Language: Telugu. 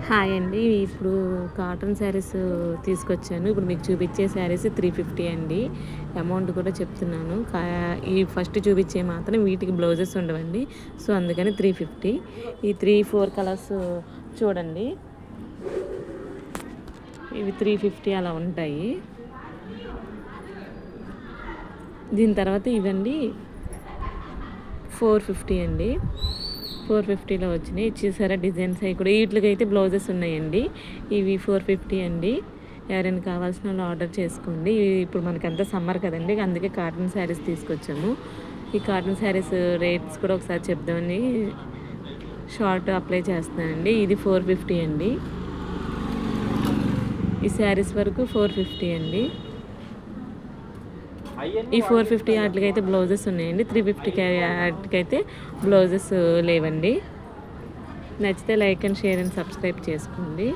హాయ్ అండి. ఇప్పుడు కాటన్ శారీస్ తీసుకొచ్చాను. ఇప్పుడు మీకు చూపించే శారీస్ 350 అండి. అమౌంట్ కూడా చెప్తున్నాను. ఈ ఫస్ట్ చూపించే మాత్రం వీటికి బ్లౌజెస్ ఉండవండి. సో అందుకని 350. ఈ 3-4 కలర్స్ చూడండి. ఇవి 350 అలా ఉంటాయి. దీని తర్వాత ఇవండి 450 అండి. 450లో వచ్చినాయి. చూసారా డిజైన్స్ అవి కూడా. వీటికి అయితే బ్లౌజెస్ ఉన్నాయండి. ఇవి 450 అండి. ఎవరైనా కావాల్సిన వాళ్ళు ఆర్డర్ చేసుకోండి. ఇప్పుడు మనకంతా సమ్మర్ కదండి, అందుకే కాటన్ శారీస్ తీసుకొచ్చాము. ఈ కాటన్ శారీస్ రేట్స్ కూడా ఒకసారి చెప్దామని షార్ట్ అప్లై చేస్తున్నానండి. ఇది 450 అండి. ఈ శారీస్ వరకు 450 అండి. ఈ 450 వాటికైతే బ్లౌజెస్ ఉన్నాయండి. 350 వాటికైతే బ్లౌజెస్ లేవండి. నచ్చితే like and share and subscribe చేసుకోండి.